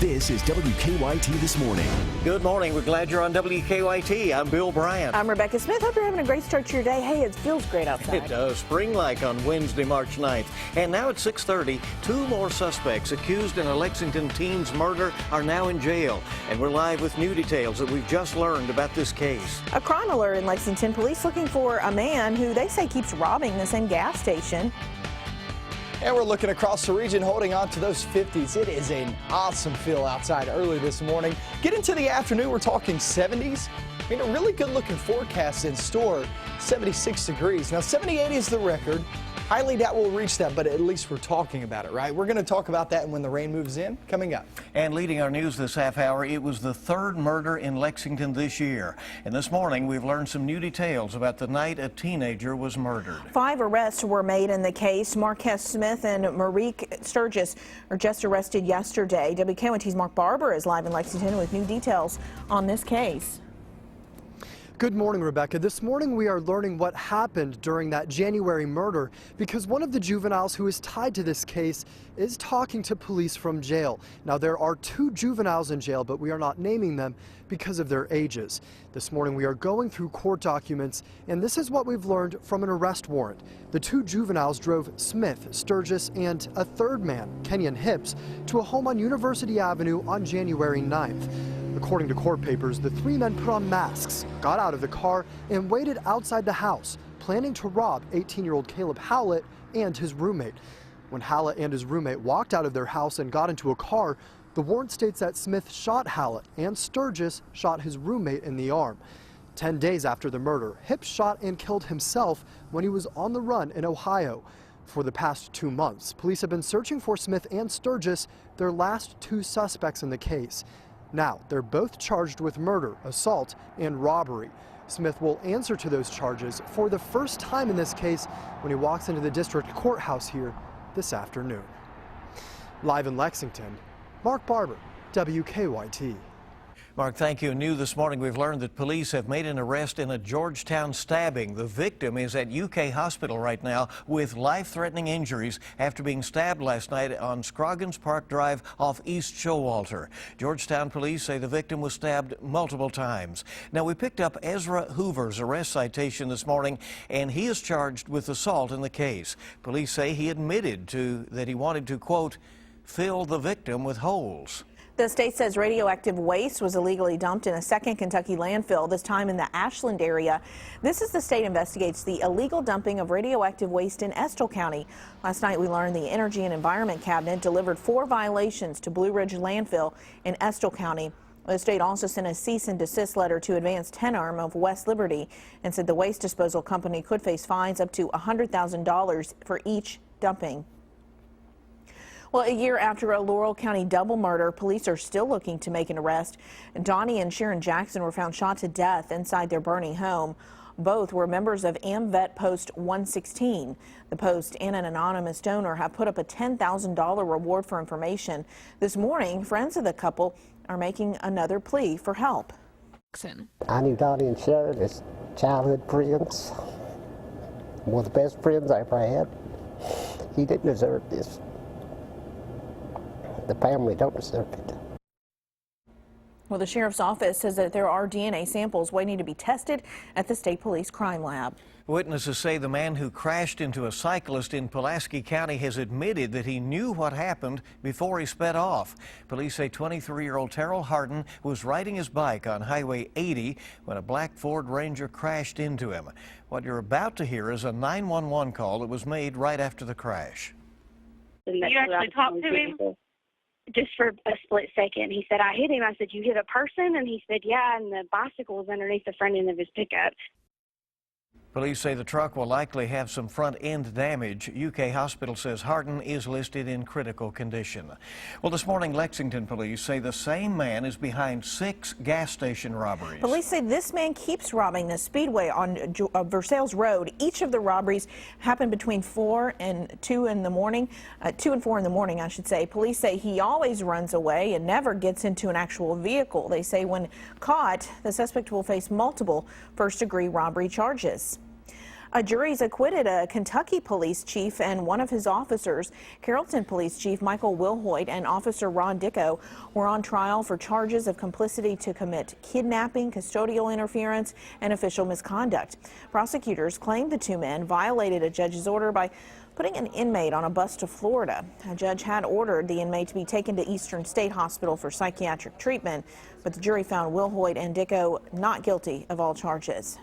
This is WKYT This Morning. Good morning. We're glad you're on WKYT. I'm Bill Bryant. I'm Rebecca Smith. Hope you're having a great start to your day. Hey, it feels great outside. It does. Spring-like on Wednesday, March 9th. And now at 6:30, two more suspects accused in a Lexington teen's murder are now in jail. And we're live with new details that we've just learned about this case. A crime alert in Lexington. Police looking for a man who they say keeps robbing the same gas station. And we're looking across the region, holding on to those 50s. It is an awesome feel outside early this morning. Get into the afternoon, we're talking 70s. I mean, a really good looking forecast in store, 76 degrees. Now, 78 is the record. Highly doubt we'll reach that, but at least we're talking about it, right? We're going to talk about that when the rain moves in, coming up. And leading our news this half hour, it was the third murder in Lexington this year. And this morning, we've learned some new details about the night a teenager was murdered. 5 arrests were made in the case. Marquez Smith and Marique Sturgis are just arrested yesterday. WKYT's Mark Barber is live in Lexington with new details on this case. Good morning, Rebecca. This morning we are learning what happened during that January murder because one of the juveniles who is tied to this case is talking to police from jail. Now, there are 2 juveniles in jail, but we are not naming them because of their ages. This morning we are going through court documents, and this is what we've learned from an arrest warrant. The 2 juveniles drove Smith, Sturgis, and a third man, Kenyon Hips, to a home on University Avenue on January 9th. According to court papers, the 3 men put on masks, got out of the car, and waited outside the house, planning to rob 18-year-old Caleb Howlett and his roommate. When Howlett and his roommate walked out of their house and got into a car, the warrant states that Smith shot Howlett and Sturgis shot his roommate in the arm. 10 days after the murder, Hips shot and killed himself when he was on the run in Ohio. For the past 2 months, police have been searching for Smith and Sturgis, their last 2 suspects in the case. Now, they're both charged with murder, assault, and robbery. Smith will answer to those charges for the first time in this case when he walks into the district courthouse here this afternoon. Live in Lexington, Mark Barber, WKYT. Mark, thank you. New this morning, we've learned that police have made an arrest in a Georgetown stabbing. The victim is at UK Hospital right now with life-threatening injuries after being stabbed last night on Scroggins Park Drive off East Showalter. Georgetown police say the victim was stabbed multiple times. Now, we picked up Ezra Hoover's arrest citation this morning, and he is charged with assault in the case. Police say he admitted that he wanted to, quote, fill the victim with holes. The state says radioactive waste was illegally dumped in a second Kentucky landfill, this time in the Ashland area. This as the state investigates the illegal dumping of radioactive waste in Estill County. Last night we learned the Energy and Environment Cabinet delivered 4 violations to Blue Ridge Landfill in Estill County. The state also sent a cease and desist letter to Advanced Tenarm of West Liberty and said the waste disposal company could face fines up to $100,000 for each dumping. Well, a year after a Laurel County double murder, police are still looking to make an arrest. Donnie and Sharon Jackson were found shot to death inside their burning home. Both were members of AmVet Post 116. The Post and an anonymous donor have put up a $10,000 reward for information. This morning, friends of the couple are making another plea for help. I knew Donnie and Sharon as childhood friends. One of the best friends I ever had. He didn't deserve this. The family don't deserve it. Well, the sheriff's office says that there are DNA samples waiting to be tested at the state police crime lab. Witnesses say the man who crashed into a cyclist in Pulaski County has admitted that he knew what happened before he sped off. Police say 23-year-old Terrell Harden was riding his bike on Highway 80 when a black Ford Ranger crashed into him. What you're about to hear is a 911 call that was made right after the crash. You actually talked to him? Just for a split second. He said, I hit him. I said, you hit a person? And he said, yeah, and the bicycle was underneath the front end of his pickup. Police say the truck will likely have some front-end damage. UK Hospital says Harden is listed in critical condition. Well, this morning, Lexington police say the same man is behind 6 gas station robberies. Police say this man keeps robbing the Speedway on Versailles Road. Each of the robberies happened between 4 and 2 in the morning, 2 and 4 in the morning, I should say. Police say he always runs away and never gets into an actual vehicle. They say when caught, the suspect will face multiple first-degree robbery charges. A jury's acquitted a Kentucky police chief and one of his officers. Carrollton Police Chief Michael Wilhoit and Officer Ron Dicko were on trial for charges of complicity to commit kidnapping, custodial interference, and official misconduct. Prosecutors claimed the two men violated a judge's order by putting an inmate on a bus to Florida. A judge had ordered the inmate to be taken to Eastern State Hospital for psychiatric treatment, but the jury found Wilhoit and Dicko not guilty of all charges.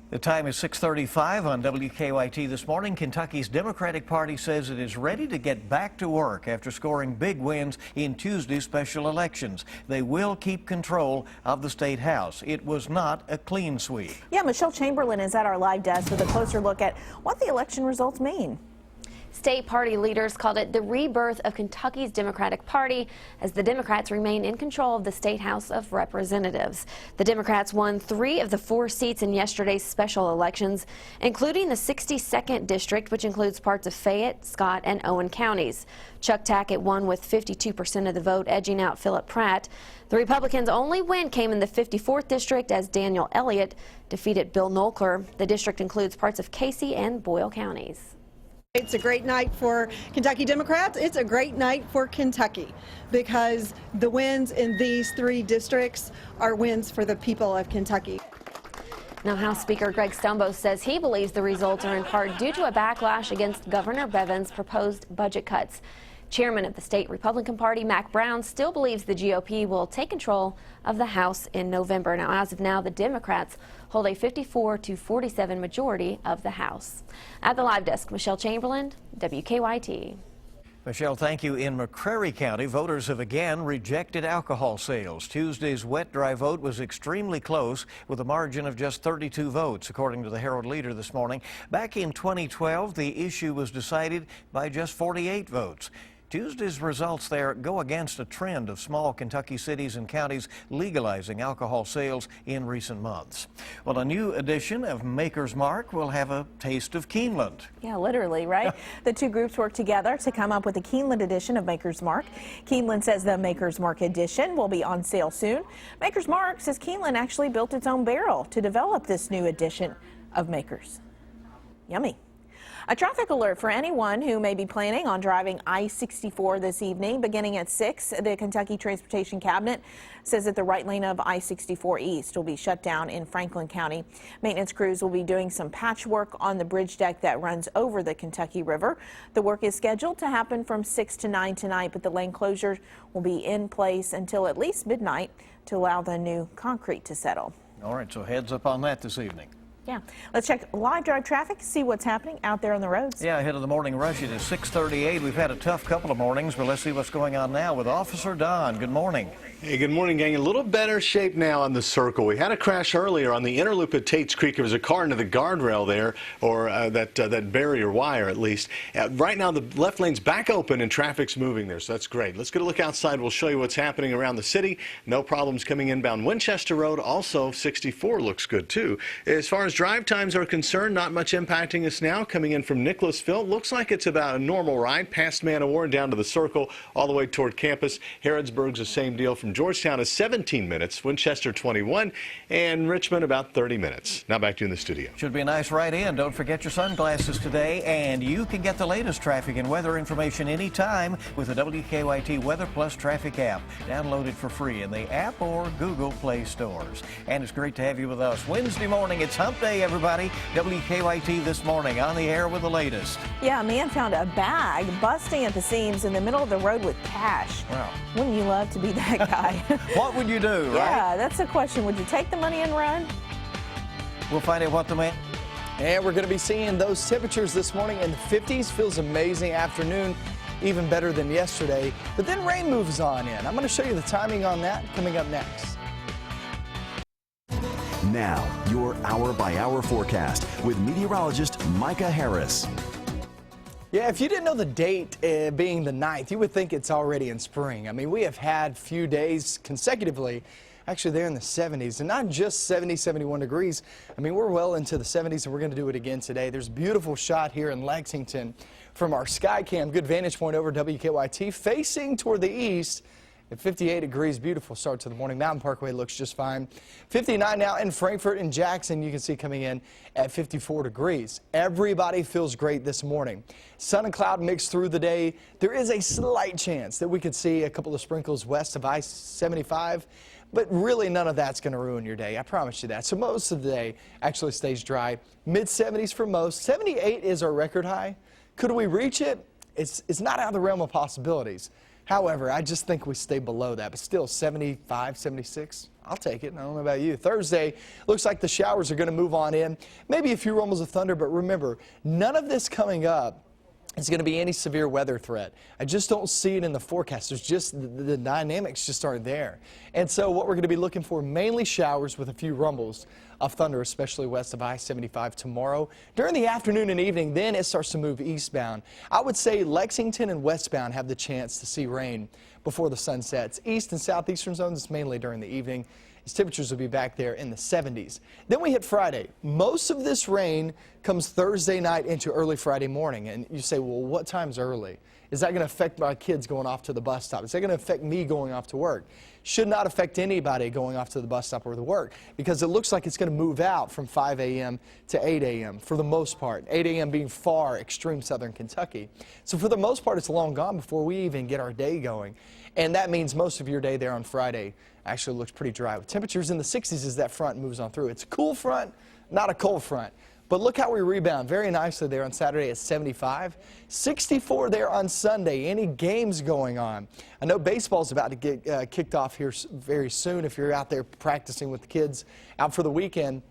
The time is 6:35 on WKYT this morning. Kentucky's Democratic Party says it is ready to get back to work after scoring big wins in Tuesday's special elections. They will keep control of the state house. It was not a clean sweep. Yeah, Michelle Chamberlain is at our live desk with a closer look at what the election results mean. State party leaders called it the rebirth of Kentucky's Democratic Party as the Democrats remain in control of the State House of Representatives. The Democrats won 3 of the 4 seats in yesterday's special elections, including the 62nd district, which includes parts of Fayette, Scott, and Owen counties. Chuck Tackett won with 52% of the vote, edging out Philip Pratt. The Republicans' only win came in the 54th district as Daniel Elliott defeated Bill Nolker. The district includes parts of Casey and Boyle counties. It's a great night for Kentucky Democrats. It's a great night for Kentucky because the wins in these 3 districts are wins for the people of Kentucky. Now, House Speaker Greg Stumbo says he believes the results are in part due to a backlash against Governor Bevin's proposed budget cuts. Chairman of the state Republican Party, Mac Brown, still believes the GOP will take control of the House in November. Now, as of now, the Democrats hold a 54-47 majority of the House. At the live desk, Michelle Chamberlain, WKYT. Michelle, thank you. In McCreary County, voters have again rejected alcohol sales. Tuesday's wet-dry vote was extremely close with a margin of just 32 votes, according to the Herald Leader this morning. Back in 2012, the issue was decided by just 48 votes. Tuesday's results there go against a trend of small Kentucky cities and counties legalizing alcohol sales in recent months. Well, a new edition of Maker's Mark will have a taste of Keeneland. Yeah, literally, right? The two groups work together to come up with a Keeneland edition of Maker's Mark. Keeneland says the Maker's Mark edition will be on sale soon. Maker's Mark says Keeneland actually built its own barrel to develop this new edition of Maker's. Yummy. A traffic alert for anyone who may be planning on driving I-64 this evening. Beginning at 6, the Kentucky Transportation Cabinet says that the right lane of I-64 East will be shut down in Franklin County. Maintenance crews will be doing some patchwork on the bridge deck that runs over the Kentucky River. The work is scheduled to happen from 6 to 9 tonight, but the lane closure will be in place until at least midnight to allow the new concrete to settle. All right, so heads up on that this evening. Yeah. Let's check live drive traffic, see what's happening out there on the roads. Yeah, ahead of the morning rush, it is 6:38. We've had a tough couple of mornings, but let's see what's going on now with Officer Don. Good morning. Hey, good morning, gang. A little better shape now on the circle. We had a crash earlier on the inner loop at Tate's Creek. There was a car into the guardrail there, or that barrier wire at least. Right now, the left lane's back open and traffic's moving there, so that's great. Let's get a look outside. We'll show you what's happening around the city. No problems coming inbound Winchester Road. Also, 64 looks good, too. As far as drive times are concerned, not much impacting us now. Coming in from Nicholasville, looks like it's about a normal ride past Man o' War down to the circle, all the way toward campus. Harrodsburg's the same deal. From Georgetown is 17 minutes, Winchester 21, and Richmond about 30 minutes. Now back to you in the studio. Should be a nice ride in. Don't forget your sunglasses today, and you can get the latest traffic and weather information anytime with the WKYT Weather Plus traffic app. Download it for free in the app or Google Play stores. And it's great to have you with us. Wednesday morning, it's Hump Day, everybody. WKYT this morning on the air with the latest. Yeah, a man found a bag busting at the seams in the middle of the road with cash. Wow. Wouldn't you love to be that guy? What would you do, right? Yeah, that's the question. Would you take the money and run? We'll find out what the man... And we're going to be seeing those temperatures this morning in the 50s. Feels amazing. Afternoon, even better than yesterday. But then rain moves on in. I'm going to show you the timing on that coming up next. Now, your hour-by-hour forecast with meteorologist Micah Harris. Yeah, if you didn't know the date being the 9th, you would think it's already in spring. I mean, we have had few days consecutively, actually they're in the 70s, and not just 70, 71 degrees. I mean, we're well into the 70s, and we're going to do it again today. There's a beautiful shot here in Lexington from our Skycam. Good vantage point over WKYT, facing toward the east. At 58 degrees, beautiful start to the morning. Mountain Parkway looks just fine. 59 now in Frankfort and Jackson, you can see coming in at 54 degrees. Everybody feels great this morning. Sun and cloud mixed through the day. There is a slight chance that we could see a couple of sprinkles west of I-75. But really none of that's going to ruin your day. I promise you that. So most of the day actually stays dry. Mid-70s for most. 78 is our record high. Could we reach it? It's not out of the realm of possibilities. However, I just think we stay below that. But still 75, 76. I'll take it. I don't know about you. Thursday, looks like the showers are going to move on in. Maybe a few rumbles of thunder, but remember, none of this coming up is going to be any severe weather threat. I just don't see it in the forecast. There's just the dynamics just aren't there. And so what we're going to be looking for, mainly showers with a few rumbles of thunder, especially west of I-75 tomorrow. During the afternoon and evening, then it starts to move eastbound. I would say Lexington and westbound have the chance to see rain before the sun sets. East and southeastern zones, it's mainly during the evening. Temperatures will be back there in the 70s. Then we hit Friday. Most of this rain comes Thursday night into early Friday morning. And you say, well, what time's early? Is that going to affect my kids going off to the bus stop? Is that going to affect me going off to work? Should not affect anybody going off to the bus stop or to work, because it looks like it's going to move out from 5 a.m. to 8 a.m. for the most part. 8 a.m. being far extreme southern Kentucky. So for the most part, it's long gone before we even get our day going. And that means most of your day there on Friday actually looks pretty dry, with temperatures in the 60s as that front moves on through. It's a cool front, not a cold front. But look how we rebound very nicely there on Saturday at 75. 64 there on Sunday. Any games going on? I know baseball's about to get kicked off here very soon if you're out there practicing with the kids out for the weekend.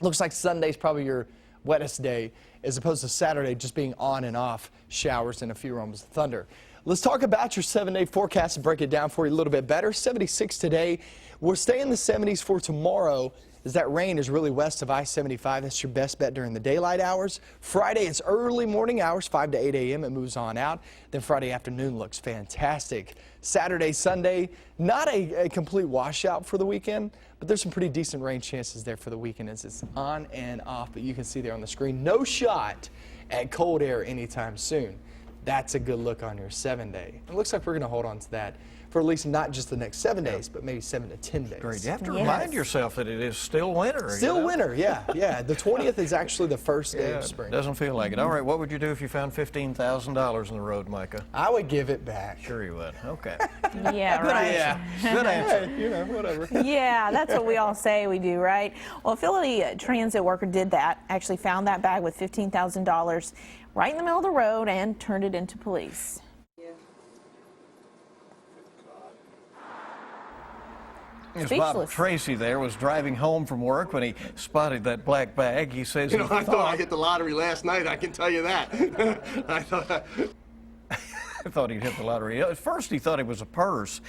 Looks like Sunday's probably your wettest day, as opposed to Saturday just being on and off showers and a few rumbles of thunder. Let's talk about your 7-day forecast and break it down for you a little bit better. 76 today. We'll stay in the 70s for tomorrow, as that rain is really west of I-75. That's your best bet during the daylight hours. Friday, it's early morning hours, 5 to 8 a.m. It moves on out. Then Friday afternoon looks fantastic. Saturday, Sunday, not a complete washout for the weekend, but there's some pretty decent rain chances there for the weekend as it's on and off. But you can see there on the screen, no shot at cold air anytime soon. That's a good look on your 7-day. It looks like we're going to hold on to that for at least not just the next 7 days, but maybe 7 to 10 days. Great. You have to remind yourself that it is still winter. Still winter, yeah. The 20th is actually the first day of spring. Doesn't feel like it. All right, what would you do if you found $15,000 in the road, Micah? I would give it back. Sure you would. Okay. Yeah, right. Yeah. Good answer. Hey, you know, whatever. Yeah, that's what we all say we do, right? Well, a Philly transit worker did that, actually found that bag with $15,000 right in the middle of the road and turned it into police. Bob Tracy there was driving home from work when he spotted that black bag. He says, I thought I hit the lottery last night, I can tell you that. I thought he'd hit the lottery. At first he thought it was a purse.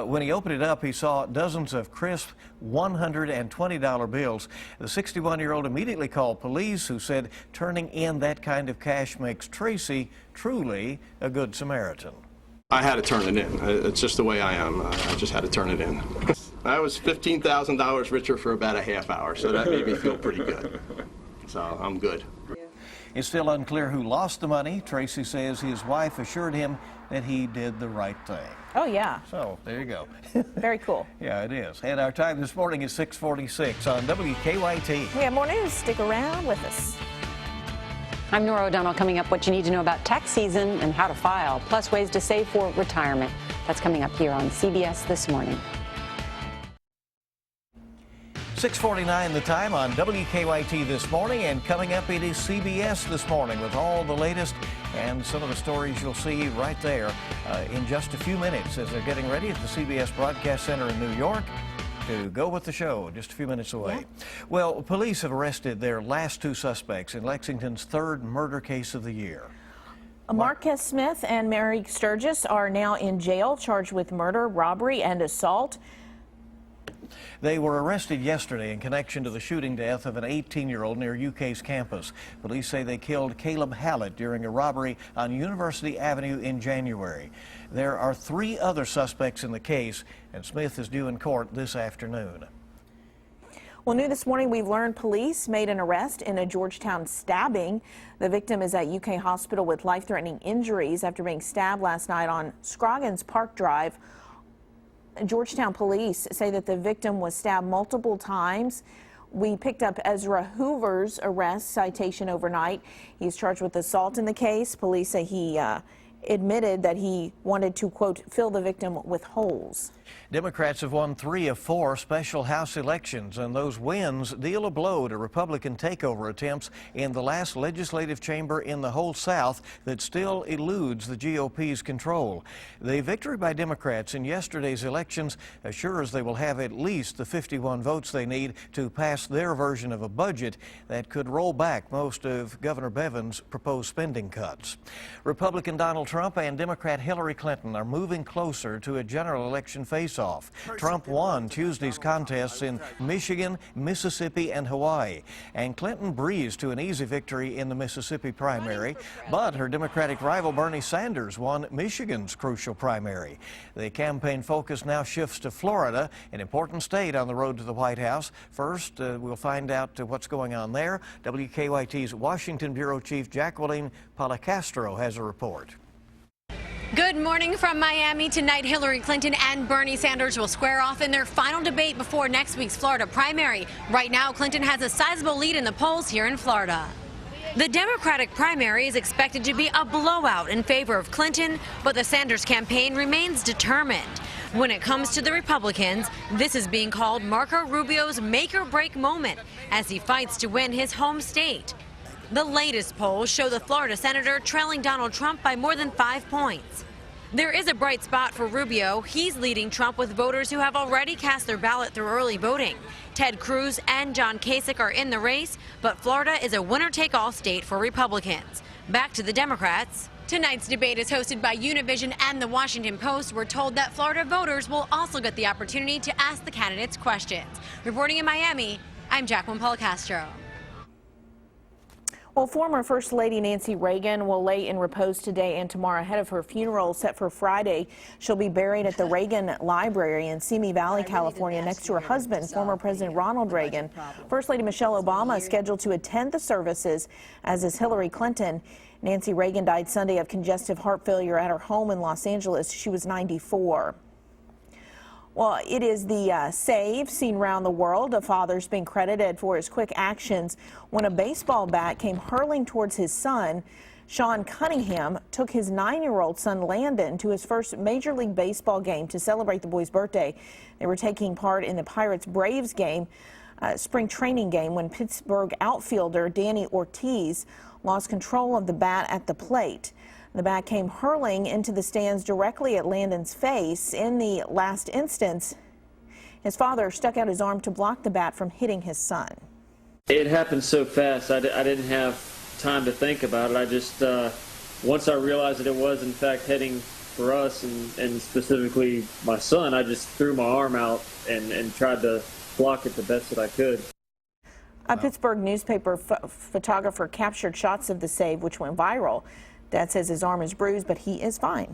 When he opened it up, he saw dozens of crisp $120 bills. The 61-year-old immediately called police, who said turning in that kind of cash makes Tracy truly a good Samaritan. I had to turn it in. It's just the way I am. I just had to turn it in. I was $15,000 richer for about a half hour, so that made me feel pretty good. So I'm good. It's still unclear who lost the money. Tracy says his wife assured him that he did the right thing. Oh, yeah. So there you go. Very cool. Yeah, it is. And our time this morning is 6:46 on WKYT. We have more news. Stick around with us. I'm Nora O'Donnell. Coming up, what you need to know about tax season and how to file, plus ways to save for retirement. That's coming up here on CBS This Morning. 6:49 the time on WKYT This Morning, and coming up it is CBS This Morning with all the latest and some of the stories you'll see right there in just a few minutes as they're getting ready at the CBS Broadcast Center in New York to go with the show just a few minutes away. Yeah. Well, police have arrested their last two suspects in Lexington's third murder case of the year. Marquez Smith and Mary Sturgis are now in jail, charged with murder, robbery, and assault. They were arrested yesterday in connection to the shooting death of an 18-year-old near UK's campus. Police say they killed Caleb Hallett during a robbery on University Avenue in January. There are 3 other suspects in the case, and Smith is due in court this afternoon. Well, new this morning, we've learned police made an arrest in a Georgetown stabbing. The victim is at UK Hospital with life-threatening injuries after being stabbed last night on Scroggins Park Drive. Georgetown police say that the victim was stabbed multiple times. We picked up Ezra Hoover's arrest citation overnight. He's charged with assault in the case. Police say he admitted that he wanted to, quote, fill the victim with holes. Democrats have won 3 of 4 special House elections, and those wins deal a blow to Republican takeover attempts in the last legislative chamber in the whole South that still eludes the GOP's control. The victory by Democrats in yesterday's elections assures they will have at least the 51 votes they need to pass their version of a budget that could roll back most of Governor Bevin's proposed spending cuts. Republican Donald Trump and Democrat Hillary Clinton are moving closer to a general election face-off. Trump won Tuesday's contests in Michigan, Mississippi, and Hawaii, and Clinton breezed to an easy victory in the Mississippi primary, but her Democratic rival Bernie Sanders won Michigan's crucial primary. The campaign focus now shifts to Florida, an important state on the road to the White House. First, we'll find out what's going on there. WKYT's Washington Bureau Chief Jacqueline Policastro has a report. Good morning from Miami. Tonight, Hillary Clinton and Bernie Sanders will square off in their final debate before next week's Florida primary. Right now, Clinton has a sizable lead in the polls here in Florida. The Democratic primary is expected to be a blowout in favor of Clinton, but the Sanders campaign remains determined. When it comes to the Republicans, this is being called Marco Rubio's make-or-break moment as he fights to win his home state. The latest polls show the Florida senator trailing Donald Trump by more than 5 points. There is a bright spot for Rubio. He's leading Trump with voters who have already cast their ballot through early voting. Ted Cruz and John Kasich are in the race, but Florida is a winner-take-all state for Republicans. Back to the Democrats. Tonight's debate is hosted by Univision and the Washington Post. We're told that Florida voters will also get the opportunity to ask the candidates questions. Reporting in Miami, I'm Jacqueline Policastro. Well, former First Lady Nancy Reagan will lay in repose today and tomorrow ahead of her funeral set for Friday. She'll be buried at the Reagan Library in Simi Valley, California, next to her husband, former President Ronald Reagan. First Lady Michelle Obama is scheduled to attend the services, as is Hillary Clinton. Nancy Reagan died Sunday of congestive heart failure at her home in Los Angeles. She was 94. Well, it is the save seen around the world. A father's being credited for his quick actions when a baseball bat came hurling towards his son. Sean Cunningham took his 9-year-old son Landon to his first Major League Baseball game to celebrate the boy's birthday. They were taking part in the Pirates-Braves game, spring training game, when Pittsburgh outfielder Danny Ortiz lost control of the bat at the plate. The bat came hurling into the stands directly at Landon's face. In the last instance, his father stuck out his arm to block the bat from hitting his son. It happened so fast, I didn't have time to think about it. I just, once I realized that it was in fact heading for us and specifically my son, I just threw my arm out and tried to block it the best that I could. A Pittsburgh newspaper photographer captured shots of the save, which went viral. Dad says his arm is bruised, but he is fine.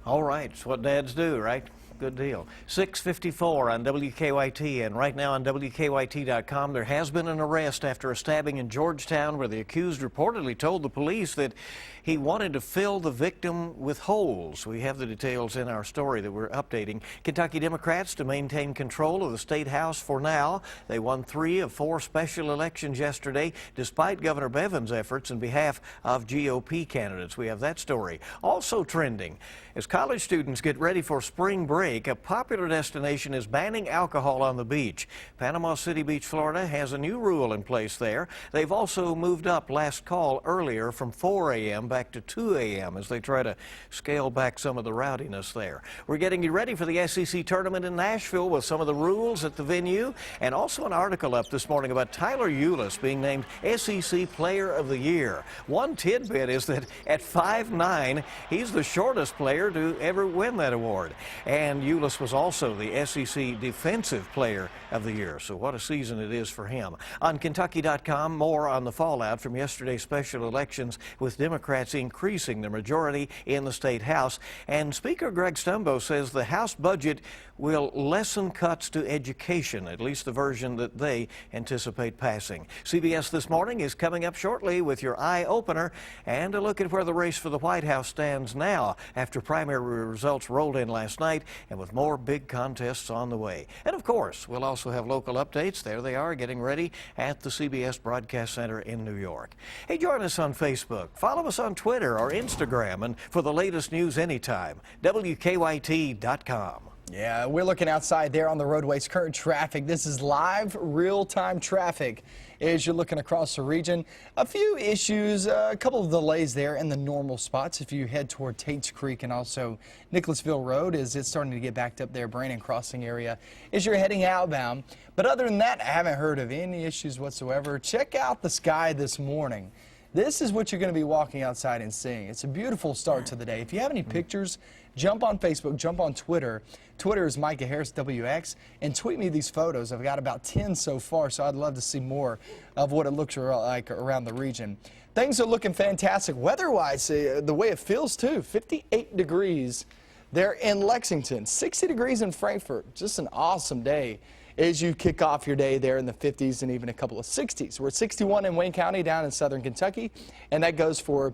All right, it's what dads do, right? Good deal. 6:54 on WKYT, and right now on WKYT.com, there has been an arrest after a stabbing in Georgetown where the accused reportedly told the police that he wanted to fill the victim with holes. We have the details in our story that we're updating. Kentucky Democrats to maintain control of the state house for now. They won 3 of 4 special elections yesterday, despite Governor Bevin's efforts in behalf of GOP candidates. We have that story. Also trending, as college students get ready for spring break, a popular destination is banning alcohol on the beach. Panama City Beach, Florida has a new rule in place there. They've also moved up last call earlier from 4 a.m. back to 2 a.m. as they try to scale back some of the rowdiness there. We're getting you ready for the SEC tournament in Nashville with some of the rules at the venue, and also an article up this morning about Tyler Eulis being named SEC Player of the Year. One tidbit is that at 5'9", he's the shortest player to ever win that award. And Eulis was also the SEC Defensive Player of the Year. So what a season it is for him. On Kentucky.com, more on the fallout from yesterday's special elections, with Democrats increasing their majority in the state house. And Speaker Greg Stumbo says the House budget will lessen cuts to education, at least the version that they anticipate passing. CBS This Morning is coming up shortly with your eye opener and a look at where the race for the White House stands now after primary results rolled in last night, and with more big contests on the way. And of course, we'll also have local updates. There they are, getting ready at the CBS Broadcast Center in New York. Hey, join us on Facebook, follow us on Twitter or Instagram, and for the latest news anytime, WKYT.com. Yeah, we're looking outside there on the roadways, current traffic. This is live, real-time traffic as you're looking across the region. A few issues, a couple of delays there in the normal spots if you head toward Tates Creek and also Nicholasville Road, as it's starting to get backed up there, Brandon Crossing area, as you're heading outbound. But other than that, I haven't heard of any issues whatsoever. Check out the sky this morning. This is what you're going to be walking outside and seeing. It's a beautiful start to the day. If you have any pictures, jump on Facebook, jump on Twitter. Twitter is Micah Harris WX, and tweet me these photos. I've got about 10 so far, so I'd love to see more of what it looks like around the region. Things are looking fantastic weather-wise, the way it feels too. 58 degrees there in Lexington, 60 degrees in Frankfort. Just an awesome day as you kick off your day there in the 50s and even a couple of 60s. We're at 61 in Wayne County down in southern Kentucky, and that goes for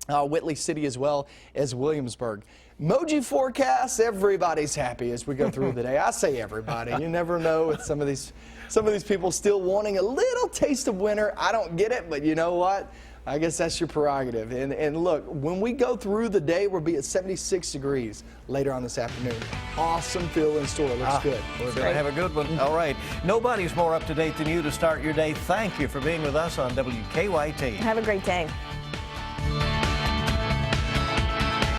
Whitley City as well as Williamsburg. Emoji forecast, everybody's happy as we go through the day. I say everybody. You never know with some of these people still wanting a little taste of winter. I don't get it, but you know what? I guess that's your prerogative. And look, when we go through the day, we'll be at 76 degrees later on this afternoon. Awesome feel in store. Looks good. We're going to have a good one. All right. Nobody's more up to date than you to start your day. Thank you for being with us on WKYT. Have a great day.